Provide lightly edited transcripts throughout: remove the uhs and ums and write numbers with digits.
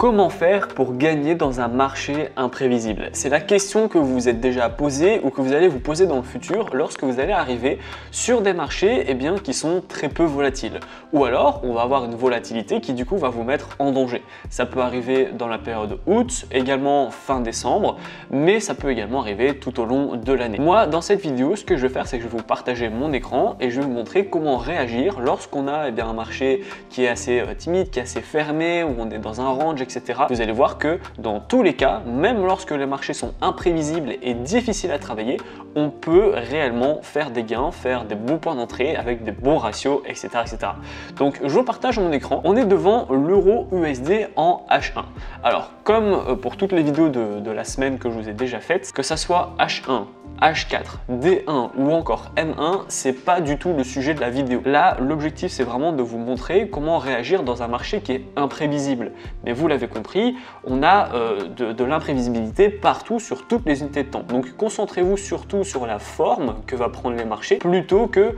Comment faire pour gagner dans un marché imprévisible? C'est la question que vous vous êtes déjà posée ou que vous allez vous poser dans le futur lorsque vous allez arriver sur des marchés qui sont très peu volatiles. Ou alors, on va avoir une volatilité qui du coup va vous mettre en danger. Ça peut arriver dans la période août, également fin décembre, mais ça peut également arriver tout au long de l'année. Moi, dans cette vidéo, ce que je vais faire, c'est que je vais vous partager mon écran et je vais vous montrer comment réagir lorsqu'on a un marché qui est assez timide, qui est assez fermé, où on est dans un range, etc. Vous allez voir que dans tous les cas, même lorsque les marchés sont imprévisibles et difficiles à travailler, on peut réellement faire des gains, faire des bons points d'entrée avec des bons ratios, etc., etc. Donc je vous partage mon écran. On est devant l'euro USD en H1. Alors comme pour toutes les vidéos de la semaine que je vous ai déjà faites, que ça soit H1, H4, D1 ou encore M1, c'est pas du tout le sujet de la vidéo. Là, l'objectif c'est vraiment de vous montrer comment réagir dans un marché qui est imprévisible. Mais vous l'avez compris, on a de l'imprévisibilité partout sur toutes les unités de temps. Donc concentrez-vous surtout sur la forme que va prendre les marchés plutôt que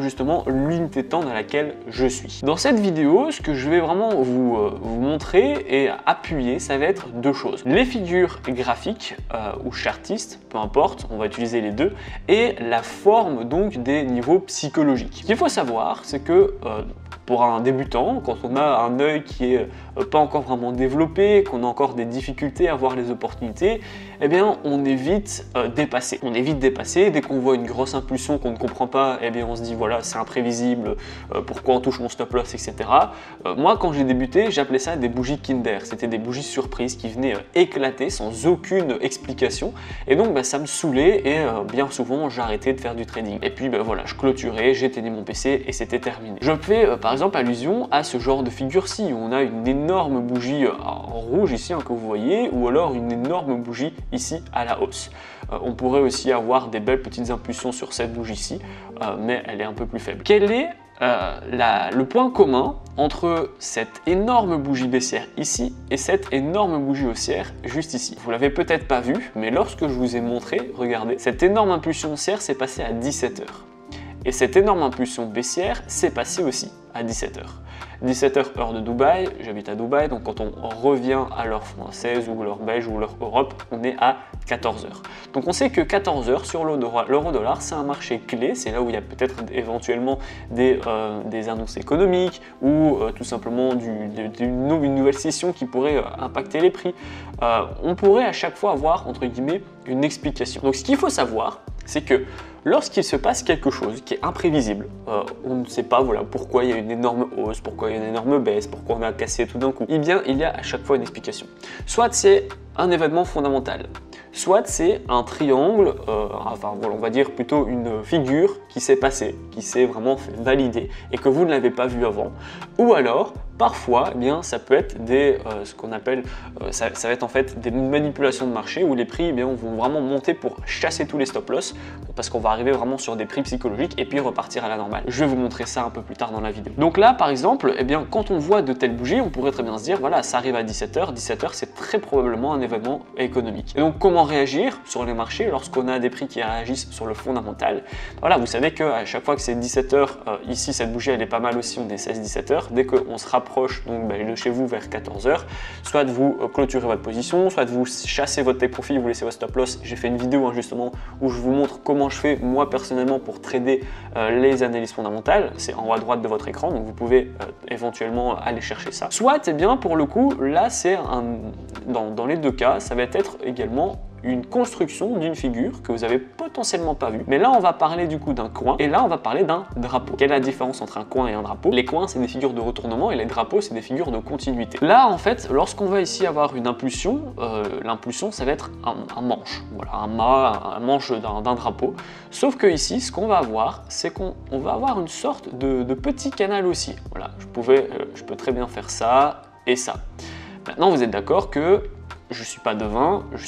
justement l'unité de temps dans laquelle je suis. Dans cette vidéo, ce que je vais vraiment vous montrer et appuyer, ça va être deux choses. Les figures graphiques ou chartistes, peu importe, on va utiliser les deux, et la forme donc des niveaux psychologiques. Ce qu'il faut savoir, c'est que pour un débutant, quand on a un œil qui est pas encore vraiment développé, qu'on a encore des difficultés à voir les opportunités, on est vite dépassé. On est vite dépassé, dès qu'on voit une grosse impulsion qu'on ne comprend pas, on se dit voilà, c'est imprévisible, pourquoi on touche mon stop loss, etc. Moi, quand j'ai débuté, j'appelais ça des bougies Kinder. C'était des bougies surprises qui venaient éclater sans aucune explication. Et donc, ça me saoulait et bien souvent, j'arrêtais de faire du trading. Et puis, voilà, je clôturais, j'éteignais mon PC et c'était terminé. Je fais par exemple allusion à ce genre de figure-ci où on a une énorme bougie en rouge ici que vous voyez, ou alors une énorme bougie ici à la hausse. On pourrait aussi avoir des belles petites impulsions sur cette bougie-ci, mais elle est un peu plus faible. Quel est le point commun entre cette énorme bougie baissière ici et cette énorme bougie haussière juste ici? Vous l'avez peut-être pas vu, mais lorsque je vous ai montré, regardez, cette énorme impulsion haussière s'est passée à 17 h. Et cette énorme impulsion baissière s'est passée aussi à 17 h. 17 h heure de Dubaï, j'habite à Dubaï, donc quand on revient à l'heure française ou l'heure belge ou l'heure Europe, on est à 14 h. Donc on sait que 14 h sur l'euro-dollar, c'est un marché clé, c'est là où il y a peut-être éventuellement des annonces économiques ou tout simplement une nouvelle session qui pourrait impacter les prix. On pourrait à chaque fois avoir, entre guillemets, une explication. Donc ce qu'il faut savoir, c'est que lorsqu'il se passe quelque chose qui est imprévisible, on ne sait pas pourquoi il y a une énorme hausse, pourquoi il y a une énorme baisse, pourquoi on a cassé tout d'un coup, il y a à chaque fois une explication. Soit c'est un événement fondamental, soit c'est un triangle, on va dire plutôt une figure qui s'est passée, qui s'est vraiment fait valider et que vous ne l'avez pas vu avant, ou alors parfois, ça peut être ce qu'on appelle, ça va être en fait des manipulations de marché où les prix vont vraiment monter pour chasser tous les stop loss parce qu'on va arriver vraiment sur des prix psychologiques et puis repartir à la normale. Je vais vous montrer ça un peu plus tard dans la vidéo. Donc là, par exemple, quand on voit de telles bougies, on pourrait très bien se dire, voilà, ça arrive à 17 h. 17 h, c'est très probablement un événement économique. Et donc, comment réagir sur les marchés lorsqu'on a des prix qui réagissent sur le fondamental? Voilà, vous savez qu'à chaque fois que c'est 17 h, ici, cette bougie, elle est pas mal aussi, on est 16-17 h. Dès qu'on se rapproche de chez vous vers 14 h, soit de vous clôturer votre position, soit de vous chasser votre take profit, vous laissez votre stop loss. J'ai fait une vidéo justement où je vous montre comment je fais moi personnellement pour trader les analyses fondamentales. C'est en haut à droite de votre écran, donc vous pouvez éventuellement aller chercher ça. Soit, pour le coup, là c'est dans les deux cas, ça va être également une construction d'une figure que vous avez potentiellement pas vue. Mais là, on va parler du coup d'un coin et là, on va parler d'un drapeau. Quelle est la différence entre un coin et un drapeau? Les coins, c'est des figures de retournement et les drapeaux, c'est des figures de continuité. Là, en fait, lorsqu'on va ici avoir une impulsion, l'impulsion, ça va être un manche. Voilà, un manche d'un drapeau. Sauf que ici, ce qu'on va avoir, c'est qu'on va avoir une sorte de petit canal aussi. Voilà, je peux très bien faire ça et ça. Maintenant, vous êtes d'accord que je ne suis pas devin, je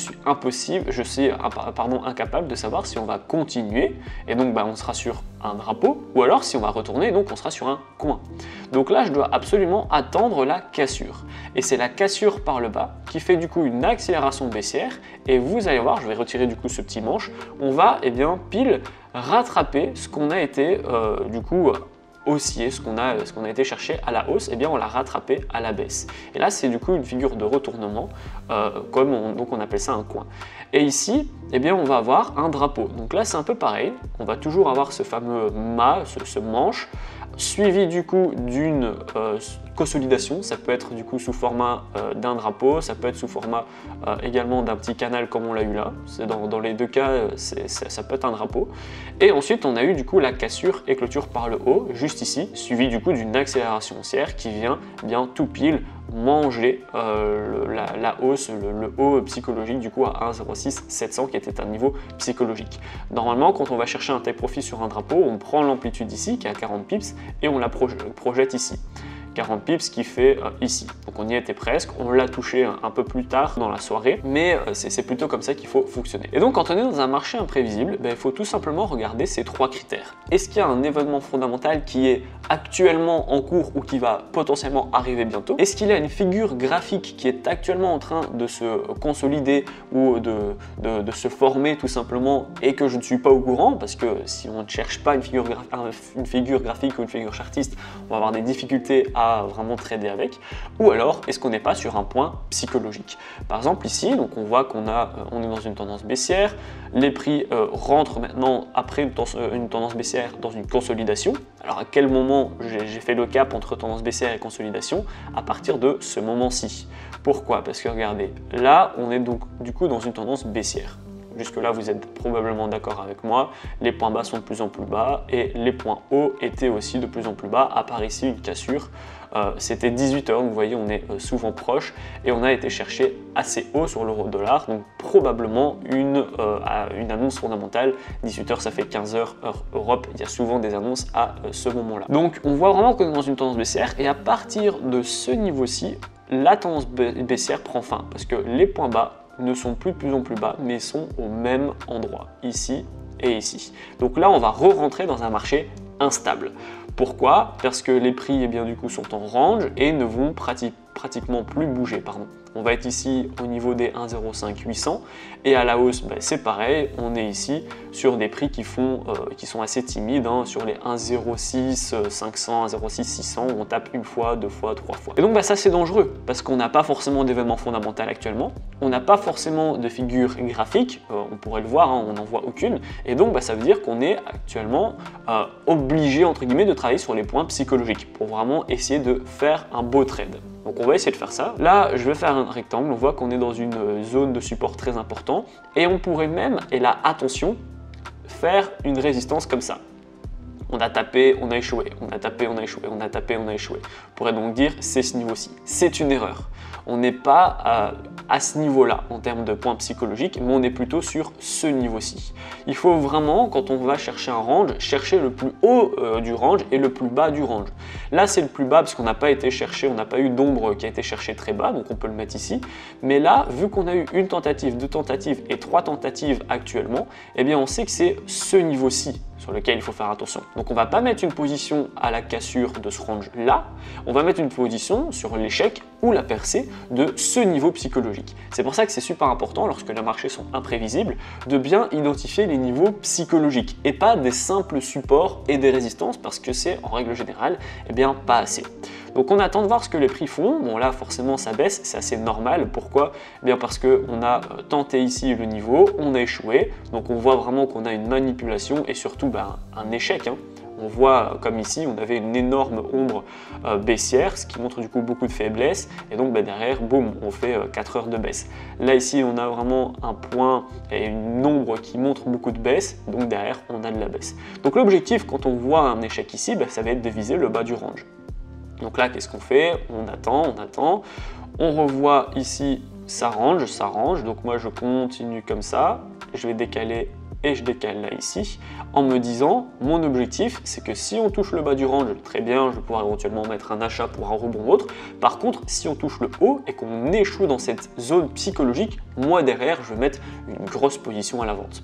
suis incapable de savoir si on va continuer et donc on sera sur un drapeau ou alors si on va retourner et donc on sera sur un coin. Donc là, je dois absolument attendre la cassure et c'est la cassure par le bas qui fait du coup une accélération baissière et vous allez voir, je vais retirer du coup ce petit manche, on va pile rattraper ce qu'on a été haussier, ce qu'on a été chercher à la hausse, eh bien on l'a rattrapé à la baisse. Et là, c'est du coup une figure de retournement, donc on appelle ça un coin. Et ici, eh bien on va avoir un drapeau. Donc là, c'est un peu pareil. On va toujours avoir ce fameux mât, ce manche, suivi du coup d'une consolidation. Ça peut être du coup sous format d'un drapeau, ça peut être sous format également d'un petit canal comme on l'a eu là. Dans les deux cas, ça peut être un drapeau. Et ensuite, on a eu du coup la cassure et clôture par le haut, juste ici, suivi du coup d'une accélération haussière qui vient bien tout pile manger la hausse, le haut psychologique du coup à 1,06 700 qui était un niveau psychologique. Normalement, quand on va chercher un take profit sur un drapeau, on prend l'amplitude ici qui est à 40 pips et on la projette ici. 40 pips qui fait ici. Donc on y était presque, on l'a touché un peu plus tard dans la soirée, mais c'est plutôt comme ça qu'il faut fonctionner. Et donc quand on est dans un marché imprévisible, il faut tout simplement regarder ces trois critères. Est-ce qu'il y a un événement fondamental qui est actuellement en cours ou qui va potentiellement arriver bientôt? Est-ce qu'il y a une figure graphique qui est actuellement en train de se consolider ou de se former tout simplement et que je ne suis pas au courant? Parce que si on ne cherche pas une figure graphique ou une figure chartiste, on va avoir des difficultés à vraiment trader avec. Ou alors, est-ce qu'on n'est pas sur un point psychologique? Par exemple ici, donc on voit on est dans une tendance baissière, les prix rentrent maintenant après une tendance baissière dans une consolidation. Alors à quel moment j'ai fait le cap entre tendance baissière et consolidation? À partir de ce moment-ci. Pourquoi? Parce que regardez, là on est donc du coup dans une tendance baissière. Jusque-là, vous êtes probablement d'accord avec moi, les points bas sont de plus en plus bas et les points hauts étaient aussi de plus en plus bas, à part ici une cassure. C'était 18 h, vous voyez, on est souvent proche et on a été chercher assez haut sur l'euro-dollar, donc probablement une annonce fondamentale. 18 h, ça fait 15 h heure Europe, il y a souvent des annonces à ce moment-là. Donc on voit vraiment qu'on est dans une tendance baissière et à partir de ce niveau-ci, la tendance baissière prend fin parce que les points bas ne sont plus de plus en plus bas, mais sont au même endroit, ici et ici. Donc là, on va re-rentrer dans un marché instable. Pourquoi? Parce que les prix, eh bien, du coup, sont en range et ne vont pratiquement plus bouger. Pardon. On va être ici au niveau des 1,05 800 et à la hausse, c'est pareil, on est ici sur des prix qui sont assez timides, sur les 1,06 500, 1,06 600, où on tape une fois, deux fois, trois fois. Et donc ça c'est dangereux parce qu'on n'a pas forcément d'événement fondamental actuellement, on n'a pas forcément de figure graphique, on pourrait le voir, on n'en voit aucune, et donc ça veut dire qu'on est actuellement obligé entre guillemets de travailler sur les points psychologiques pour vraiment essayer de faire un beau trade. Donc on va essayer de faire ça. Là, je vais faire un rectangle, on voit qu'on est dans une zone de support très important et on pourrait même, et là attention, faire une résistance comme ça. On a tapé, on a échoué, on a tapé, on a échoué, on a tapé, on a échoué. On pourrait donc dire c'est ce niveau-ci. C'est une erreur. On n'est pas à ce niveau-là en termes de points psychologiques, mais on est plutôt sur ce niveau-ci. Il faut vraiment, quand on va chercher un range, chercher le plus haut du range et le plus bas du range. Là, c'est le plus bas parce qu'on n'a pas été cherché, on n'a pas eu d'ombre qui a été cherchée très bas, donc on peut le mettre ici. Mais là, vu qu'on a eu une tentative, deux tentatives et trois tentatives actuellement, eh bien on sait que c'est ce niveau-ci sur lequel il faut faire attention. Donc on ne va pas mettre une position à la cassure de ce range là, on va mettre une position sur l'échec ou la percée de ce niveau psychologique. C'est pour ça que c'est super important lorsque les marchés sont imprévisibles de bien identifier les niveaux psychologiques et pas des simples supports et des résistances parce que c'est en règle générale pas assez. Donc on attend de voir ce que les prix font. Bon là forcément ça baisse, c'est assez normal. Pourquoi? Parce qu'on a tenté ici le niveau, on a échoué. Donc on voit vraiment qu'on a une manipulation et surtout un échec. On voit comme ici, on avait une énorme ombre baissière, ce qui montre du coup beaucoup de faiblesse. Et donc derrière, boum, on fait 4 heures de baisse. Là ici, on a vraiment un point et une ombre qui montre beaucoup de baisse. Donc derrière, on a de la baisse. Donc l'objectif, quand on voit un échec ici, ça va être de viser le bas du range. Donc là, qu'est-ce qu'on fait? On attend, on revoit ici, ça range. Donc moi, je continue comme ça. Je vais décaler et je décale là ici en me disant, mon objectif, c'est que si on touche le bas du range, très bien, je vais pouvoir éventuellement mettre un achat pour un rebond ou autre. Par contre, si on touche le haut et qu'on échoue dans cette zone psychologique, moi derrière, je vais mettre une grosse position à la vente.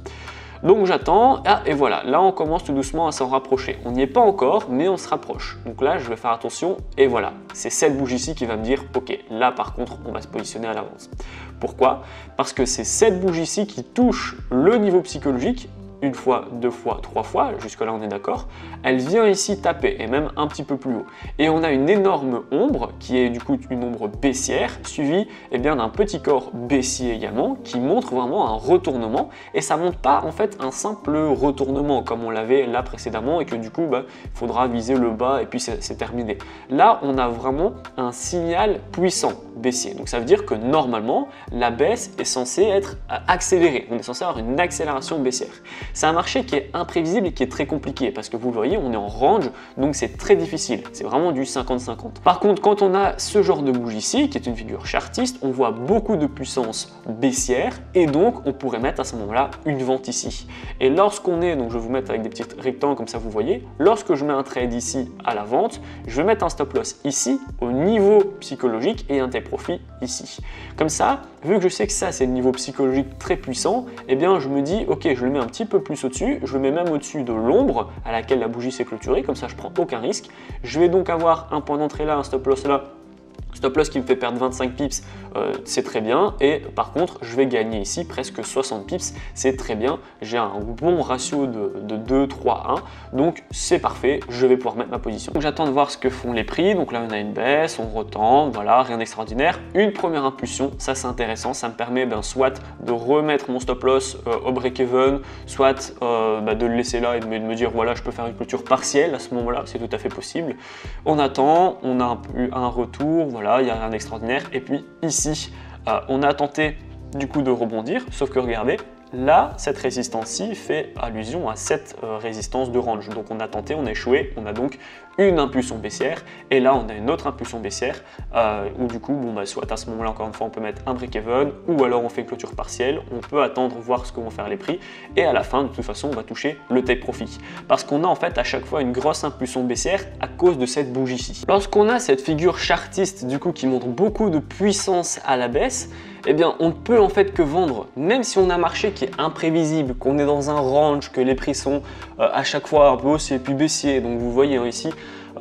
Donc j'attends, et voilà, là on commence tout doucement à s'en rapprocher. On n'y est pas encore, mais on se rapproche. Donc là, je vais faire attention, et voilà, c'est cette bougie-ci qui va me dire, ok, là par contre, on va se positionner à l'avance. Pourquoi? Parce que c'est cette bougie-ci qui touche le niveau psychologique, une fois, deux fois, trois fois, jusque là on est d'accord, elle vient ici taper, et même un petit peu plus haut. Et on a une énorme ombre, qui est du coup une ombre baissière, suivie d'un petit corps baissier également, qui montre vraiment un retournement, et ça montre pas en fait un simple retournement, comme on l'avait là précédemment, et que du coup, il faudra viser le bas, et puis c'est terminé. Là, on a vraiment un signal puissant baissier. Donc ça veut dire que normalement, la baisse est censée être accélérée. On est censé avoir une accélération baissière. C'est un marché qui est imprévisible et qui est très compliqué parce que vous voyez, on est en range, donc c'est très difficile. C'est vraiment du 50-50. Par contre, quand on a ce genre de bougie ici, qui est une figure chartiste, on voit beaucoup de puissance baissière et donc on pourrait mettre à ce moment-là une vente ici. Et lorsqu'on est, donc je vais vous mettre avec des petits rectangles comme ça vous voyez, lorsque je mets un trade ici à la vente, je vais mettre un stop loss ici au niveau psychologique et un take profit ici. Comme ça, vu que je sais que ça c'est le niveau psychologique très puissant, eh bien je me dis ok, je le mets un petit peu plus au-dessus, je le mets même au-dessus de l'ombre à laquelle la bougie s'est clôturée, comme ça je prends aucun risque. Je vais donc avoir un point d'entrée là, un stop loss là, stop loss qui me fait perdre 25 pips, c'est très bien. Et par contre, je vais gagner ici presque 60 pips, c'est très bien. J'ai un bon ratio de 2, 3, 1. Donc c'est parfait, je vais pouvoir mettre ma position. Donc j'attends de voir ce que font les prix. Donc là, on a une baisse, on retend, voilà, rien d'extraordinaire. Une première impulsion, ça c'est intéressant. Ça me permet soit de remettre mon stop loss au break-even, soit de le laisser là et de me dire voilà, je peux faire une clôture partielle à ce moment-là, c'est tout à fait possible. On attend, on a un retour, voilà, il n'y a rien d'extraordinaire. Et puis ici, on a tenté du coup de rebondir, sauf que regardez, là, cette résistance-ci fait allusion à cette résistance de range. Donc on a tenté, on a échoué, on a donc une impulsion baissière, et là on a une autre impulsion baissière, où du coup, soit à ce moment-là, encore une fois, on peut mettre un break-even, ou alors on fait une clôture partielle, on peut attendre, voir ce que vont faire les prix, et à la fin, de toute façon, on va toucher le take profit. Parce qu'on a en fait à chaque fois une grosse impulsion baissière à cause de cette bougie-ci. Lorsqu'on a cette figure chartiste, du coup, qui montre beaucoup de puissance à la baisse, eh bien, on ne peut en fait que vendre, même si on a un marché qui est imprévisible, qu'on est dans un range, que les prix sont à chaque fois un peu haussiers puis baissiers. Donc vous voyez ici,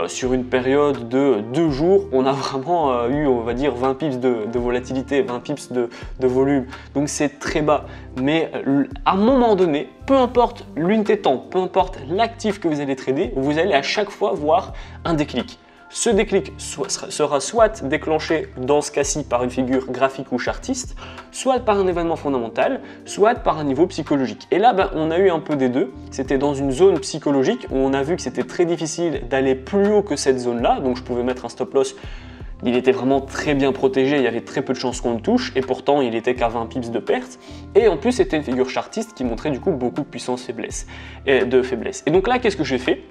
sur une période de 2 jours, on a vraiment eu, on va dire, 20 pips de volatilité, 20 pips de volume. Donc c'est très bas. Mais à un moment donné, peu importe l'unité de temps, peu importe l'actif que vous allez trader, vous allez à chaque fois voir un déclic. Ce déclic sera soit déclenché dans ce cas-ci par une figure graphique ou chartiste, soit par un événement fondamental, soit par un niveau psychologique. Et là, on a eu un peu des deux. C'était dans une zone psychologique où on a vu que c'était très difficile d'aller plus haut que cette zone-là, donc je pouvais mettre un stop loss. Il était vraiment très bien protégé, il y avait très peu de chances qu'on le touche, et pourtant il était qu'à 20 pips de perte. Et en plus, c'était une figure chartiste qui montrait du coup beaucoup de puissance faiblesse, de faiblesse. Et donc là, qu'est-ce que j'ai fait?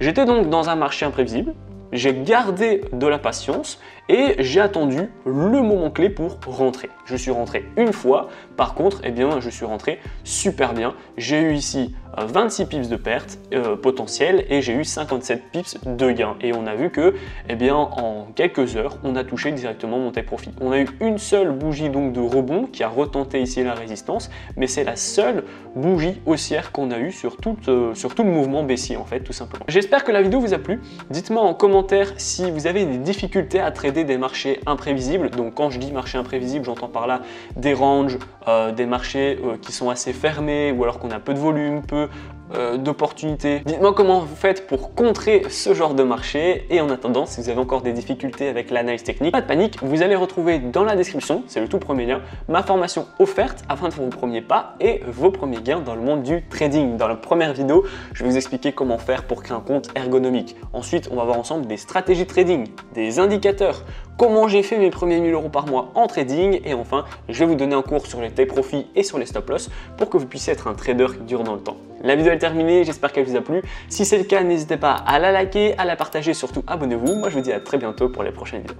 J'étais donc dans un marché imprévisible. J'ai gardé de la patience et j'ai attendu le moment clé pour rentrer. Je suis rentré une fois, par contre, je suis rentré super bien. J'ai eu ici 26 pips de perte potentielle et j'ai eu 57 pips de gain. Et on a vu que, en quelques heures, on a touché directement mon take profit. On a eu une seule bougie donc de rebond qui a retenté ici la résistance, mais c'est la seule bougie haussière qu'on a eu sur tout le mouvement baissier en fait, tout simplement. J'espère que la vidéo vous a plu. Dites-moi en commentaire si vous avez des difficultés à trader des marchés imprévisibles. Donc quand je dis marché imprévisible, j'entends par là des ranges, des marchés qui sont assez fermés ou alors qu'on a peu de volume, peu d'opportunités. Dites-moi comment vous faites pour contrer ce genre de marché, et en attendant, si vous avez encore des difficultés avec l'analyse technique, pas de panique, vous allez retrouver dans la description, c'est le tout premier lien, ma formation offerte afin de faire vos premiers pas et vos premiers gains dans le monde du trading. Dans la première vidéo, je vais vous expliquer comment faire pour créer un compte ergonomique. Ensuite, on va voir ensemble des stratégies de trading, des indicateurs, comment j'ai fait mes premiers 1000 € par mois en trading, et enfin, je vais vous donner un cours sur les take profits et sur les stop loss pour que vous puissiez être un trader qui dure dans le temps. La vidéo est terminée, j'espère qu'elle vous a plu. Si c'est le cas, n'hésitez pas à la liker, à la partager, surtout abonnez-vous. Moi, je vous dis à très bientôt pour les prochaines vidéos.